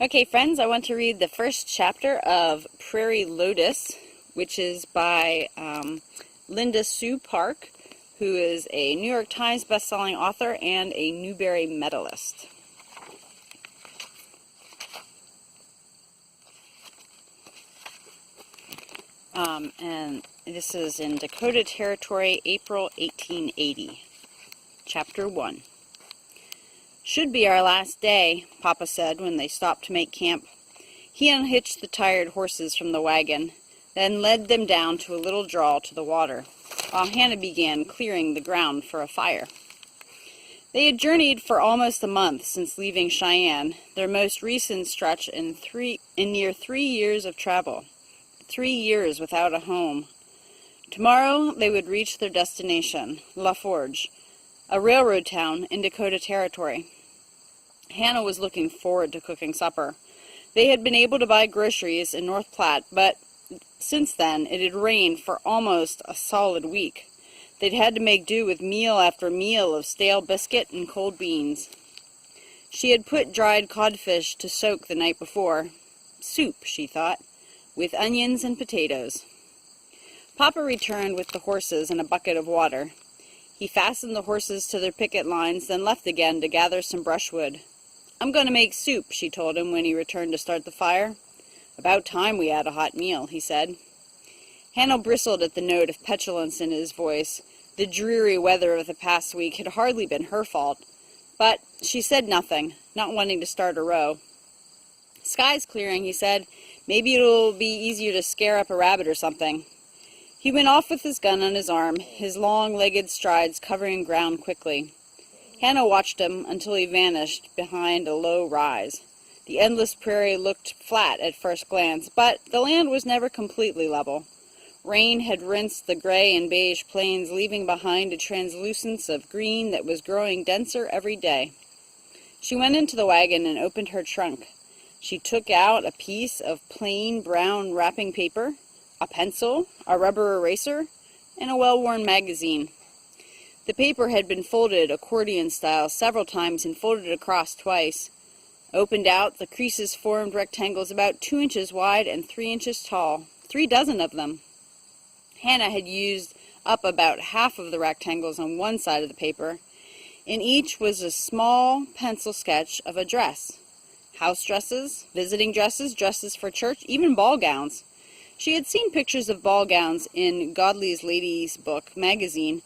Okay, friends, I want to read the first chapter of Prairie, Lotus, which is by Linda Sue Park, who is a New York Times bestselling author and a Newbery medalist. And this is in Dakota Territory, April 1880. Chapter 1. "Should be our last day," Papa said when they stopped to make camp. He unhitched the tired horses from the wagon, then led them down to a little draw to the water, while Hannah began clearing the ground for a fire. They had journeyed for almost a month since leaving Cheyenne, their most recent stretch in near 3 years of travel. 3 years without a home. Tomorrow they would reach their destination, La Forge, a railroad town in Dakota Territory. Hannah was looking forward to cooking supper. They had been able to buy groceries in North Platte, but since then it had rained for almost a solid week. They'd had to make do with meal after meal of stale biscuit and cold beans. She had put dried codfish to soak the night before. Soup, she thought, with onions and potatoes. Papa returned with the horses and a bucket of water. He fastened the horses to their picket lines, then left again to gather some brushwood. "I'm going to make soup," she told him when he returned to start the fire. "About time we had a hot meal," he said. Hannah bristled at the note of petulance in his voice. The dreary weather of the past week had hardly been her fault, but she said nothing, not wanting to start a row. "Sky's clearing," he said. "Maybe it'll be easier to scare up a rabbit or something." He went off with his gun on his arm, his long-legged strides covering ground quickly. Hannah watched him until he vanished behind a low rise. The endless prairie looked flat at first glance, but the land was never completely level. Rain had rinsed the gray and beige plains, leaving behind a translucence of green that was growing denser every day. She went into the wagon and opened her trunk. She took out a piece of plain brown wrapping paper, a pencil, a rubber eraser, and a well-worn magazine. The paper had been folded accordion style several times and folded across twice. Opened out, the creases formed rectangles about 2 inches wide and 3 inches tall, 3 dozen of them. Hannah had used up about half of the rectangles on one side of the paper. In each was a small pencil sketch of a dress. House dresses, visiting dresses, dresses for church, even ball gowns. She had seen pictures of ball gowns in Godley's Lady's Book magazine,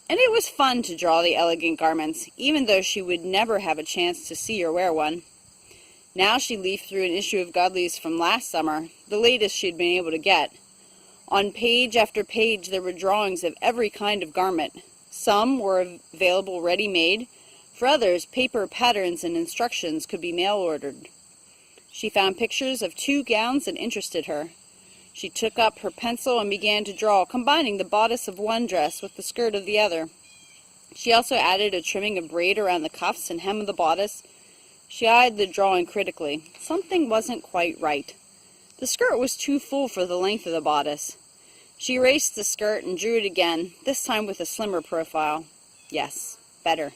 and it was fun to draw the elegant garments, even though she would never have a chance to see or wear one. Now she leafed through an issue of Godley's from last summer, the latest she had been able to get. On page after page there were drawings of every kind of garment. Some were available ready-made. For others, paper patterns and instructions could be mail-ordered. She found pictures of 2 gowns that interested her. She took up her pencil and began to draw, combining the bodice of one dress with the skirt of the other. She also added a trimming of braid around the cuffs and hem of the bodice. She eyed the drawing critically. Something wasn't quite right. The skirt was too full for the length of the bodice. She erased the skirt and drew it again, this time with a slimmer profile. Yes, better.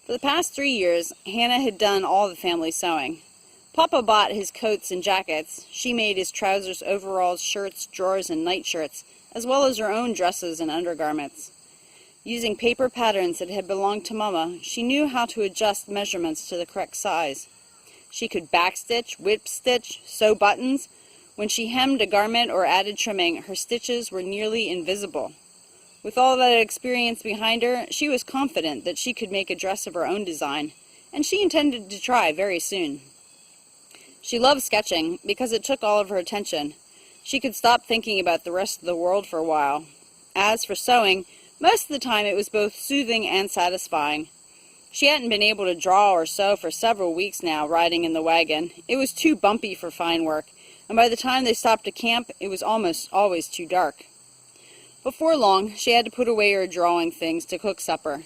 For the past 3 years, Hannah had done all the family sewing. Papa bought his coats and jackets. She made his trousers, overalls, shirts, drawers, and nightshirts, as well as her own dresses and undergarments. Using paper patterns that had belonged to Mama, she knew how to adjust measurements to the correct size. She could backstitch, whip stitch, sew buttons. When she hemmed a garment or added trimming, her stitches were nearly invisible. With all that experience behind her, she was confident that she could make a dress of her own design, and she intended to try very soon. She loved sketching because it took all of her attention. She could stop thinking about the rest of the world for a while. As for sewing, most of the time it was both soothing and satisfying. She hadn't been able to draw or sew for several weeks now, riding in the wagon. It was too bumpy for fine work, and by the time they stopped to camp, it was almost always too dark. Before long, she had to put away her drawing things to cook supper.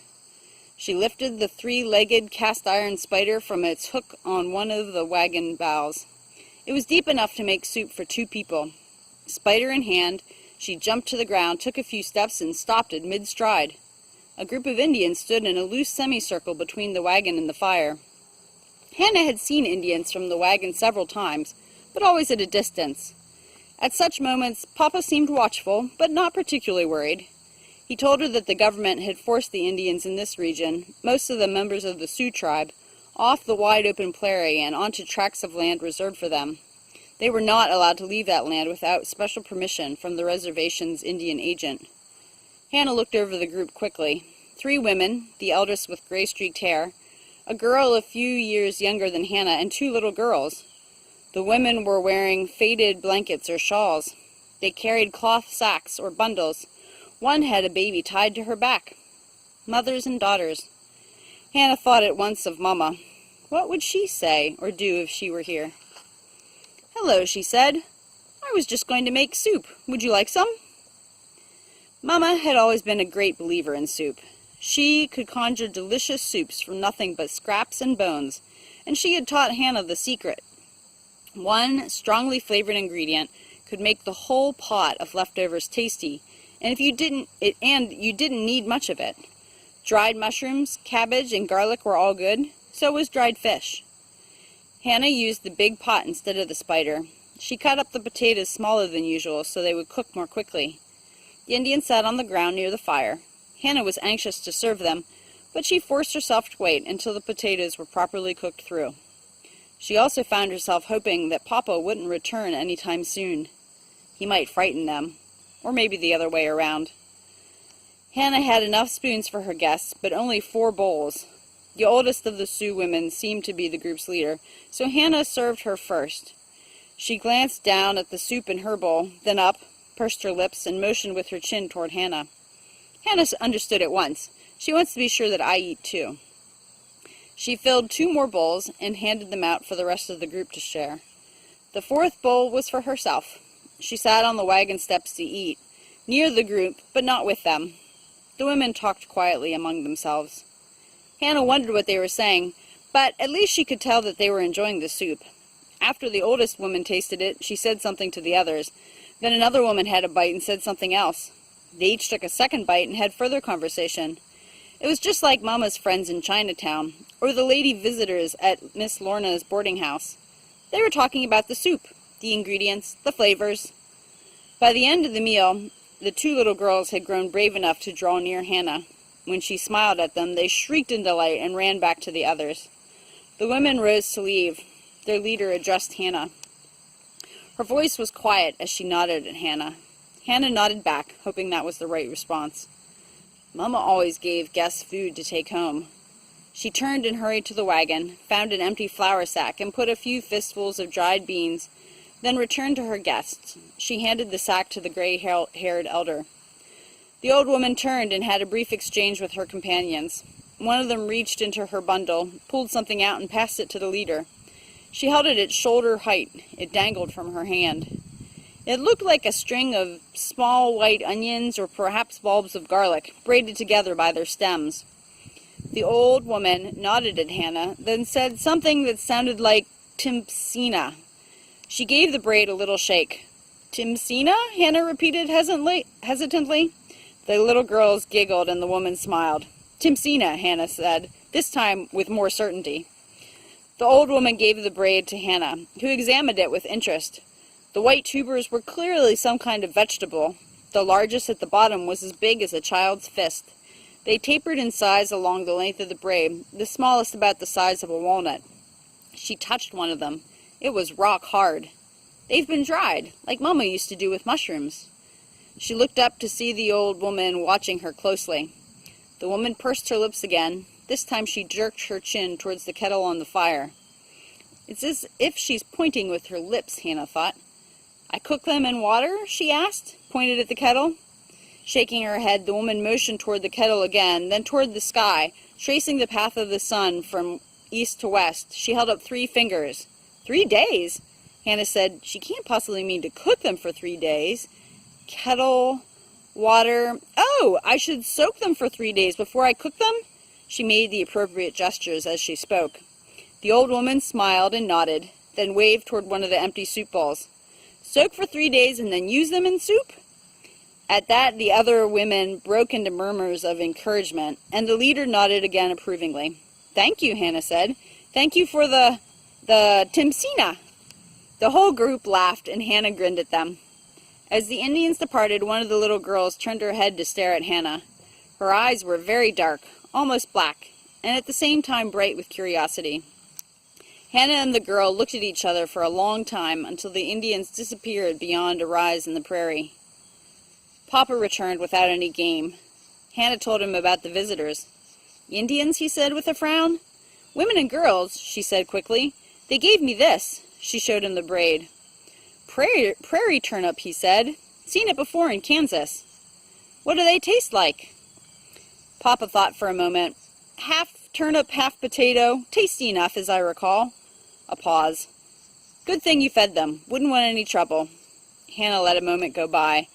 She lifted the 3-legged cast-iron spider from its hook on one of the wagon bows. It was deep enough to make soup for 2 people. Spider in hand, she jumped to the ground, took a few steps, and stopped at mid-stride. A group of Indians stood in a loose semicircle between the wagon and the fire. Hannah had seen Indians from the wagon several times, but always at a distance. At such moments, Papa seemed watchful, but not particularly worried. He told her that the government had forced the Indians in this region, most of them members of the Sioux tribe, off the wide-open prairie and onto tracts of land reserved for them. They were not allowed to leave that land without special permission from the reservation's Indian agent. Hannah looked over the group quickly. 3 women, the eldest with gray-streaked hair, a girl a few years younger than Hannah, and 2 little girls. The women were wearing faded blankets or shawls. They carried cloth sacks or bundles. One had a baby tied to her back. Mothers and daughters. Hannah thought at once of Mama. What would she say or do if she were here? "Hello," she said. "I was just going to make soup. Would you like some?" Mama had always been a great believer in soup. She could conjure delicious soups from nothing but scraps and bones, and she had taught Hannah the secret. One strongly flavored ingredient could make the whole pot of leftovers tasty, and you didn't need much of it. Dried mushrooms, cabbage, and garlic were all good. So was dried fish. Hannah used the big pot instead of the spider. She cut up the potatoes smaller than usual so they would cook more quickly. The Indian sat on the ground near the fire. Hannah was anxious to serve them, but she forced herself to wait until the potatoes were properly cooked through. She also found herself hoping that Papa wouldn't return any time soon. He might frighten them, or maybe the other way around. Hannah had enough spoons for her guests, but only 4 bowls. The oldest of the Sioux women seemed to be the group's leader, so Hannah served her first. She glanced down at the soup in her bowl, then up, pursed her lips, and motioned with her chin toward Hannah. Hannah understood at once. She wants to be sure that I eat too. She filled 2 more bowls and handed them out for the rest of the group to share. The 4th bowl was for herself. She sat on the wagon steps to eat, near the group, but not with them. The women talked quietly among themselves. Hannah wondered what they were saying, but at least she could tell that they were enjoying the soup. After the oldest woman tasted it, she said something to the others. Then another woman had a bite and said something else. They each took a second bite and had further conversation. It was just like Mama's friends in Chinatown, or the lady visitors at Miss Lorna's boarding house. They were talking about the soup, the ingredients, the flavors. By the end of the meal, the 2 little girls had grown brave enough to draw near Hannah. When she smiled at them, they shrieked in delight and ran back to the others. The women rose to leave. Their leader addressed Hannah. Her voice was quiet as she nodded at Hannah. Hannah nodded back, hoping that was the right response. Mama always gave guests food to take home. She turned and hurried to the wagon, found an empty flour sack, and put a few fistfuls of dried beans, then returned to her guests. She handed the sack to the gray-haired elder. The old woman turned and had a brief exchange with her companions. One of them reached into her bundle, pulled something out, and passed it to the leader. She held it at shoulder height. It dangled from her hand. It looked like a string of small white onions or perhaps bulbs of garlic, braided together by their stems. The old woman nodded at Hannah, then said something that sounded like Timsina. She gave the braid a little shake. "Timsina?" Hannah repeated hesitantly. The little girls giggled and the woman smiled. "Timsina," Hannah said, this time with more certainty. The old woman gave the braid to Hannah, who examined it with interest. The white tubers were clearly some kind of vegetable. The largest at the bottom was as big as a child's fist. They tapered in size along the length of the braid, the smallest about the size of a walnut. She touched one of them. It was rock hard. "They've been dried, like Mama used to do with mushrooms." She looked up to see the old woman watching her closely. The woman pursed her lips again. This time she jerked her chin towards the kettle on the fire. It's as if she's pointing with her lips, Hannah thought. "I cook them in water?" she asked, pointed at the kettle. Shaking her head, the woman motioned toward the kettle again, then toward the sky, tracing the path of the sun from east to west. She held up 3 fingers. 3 days? Hannah said, "She can't possibly mean to cook them for 3 days. Kettle, water. Oh, I should soak them for 3 days before I cook them?" She made the appropriate gestures as she spoke. The old woman smiled and nodded, then waved toward one of the empty soup bowls. "Soak for 3 days and then use them in soup?" At that, the other women broke into murmurs of encouragement, and the leader nodded again approvingly. "Thank you," Hannah said. Thank you for the Timsina. The whole group laughed, and Hannah grinned at them. As the Indians departed, one of the little girls turned her head to stare at Hannah. Her eyes were very dark, almost black, and at the same time bright with curiosity. Hannah and the girl looked at each other for a long time until the Indians disappeared beyond a rise in the prairie. Papa returned without any game. Hannah told him about the visitors. Indians, he said with a frown. Women and girls, she said quickly. They gave me this. She showed him the braid. Prairie turnip, he said. Seen it before in Kansas. What do they taste like? Papa thought for a moment. Half turnip, half potato. Tasty enough, as I recall. A pause. Good thing you fed them. Wouldn't want any trouble. Hannah let a moment go by.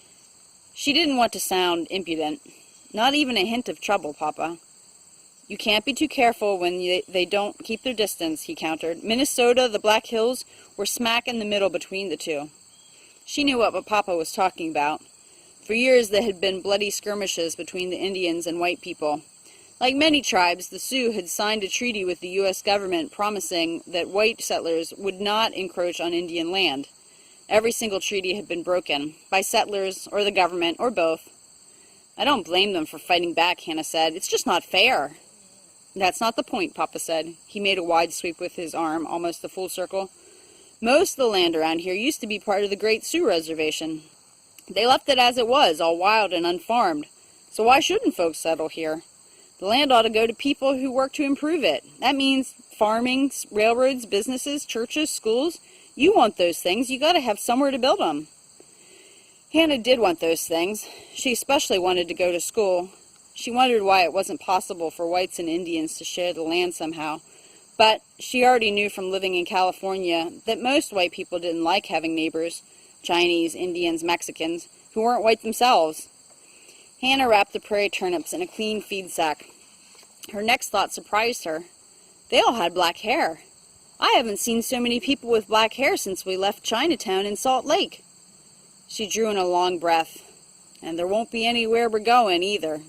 She didn't want to sound impudent. Not even a hint of trouble, Papa. You can't be too careful when they don't keep their distance, he countered. Minnesota, the Black Hills, were smack in the middle between the two. She knew what Papa was talking about. For years there had been bloody skirmishes between the Indians and white people. Like many tribes, the Sioux had signed a treaty with the U.S. government promising that white settlers would not encroach on Indian land. Every single treaty had been broken, by settlers or the government, or both. I don't blame them for fighting back, Hannah said. It's just not fair. That's not the point, Papa said. He made a wide sweep with his arm, almost a full circle. Most of the land around here used to be part of the Great Sioux Reservation. They left it as it was, all wild and unfarmed. So why shouldn't folks settle here? The land ought to go to people who work to improve it. That means farming, railroads, businesses, churches, schools. You want those things. You got to have somewhere to build them. Hannah did want those things. She especially wanted to go to school. She wondered why it wasn't possible for whites and Indians to share the land somehow. But she already knew from living in California that most white people didn't like having neighbors, Chinese, Indians, Mexicans, who weren't white themselves. Hannah wrapped the prairie turnips in a clean feed sack. Her next thought surprised her. They all had black hair. I haven't seen so many people with black hair since we left Chinatown in Salt Lake. She drew in a long breath. And there won't be anywhere we're going either.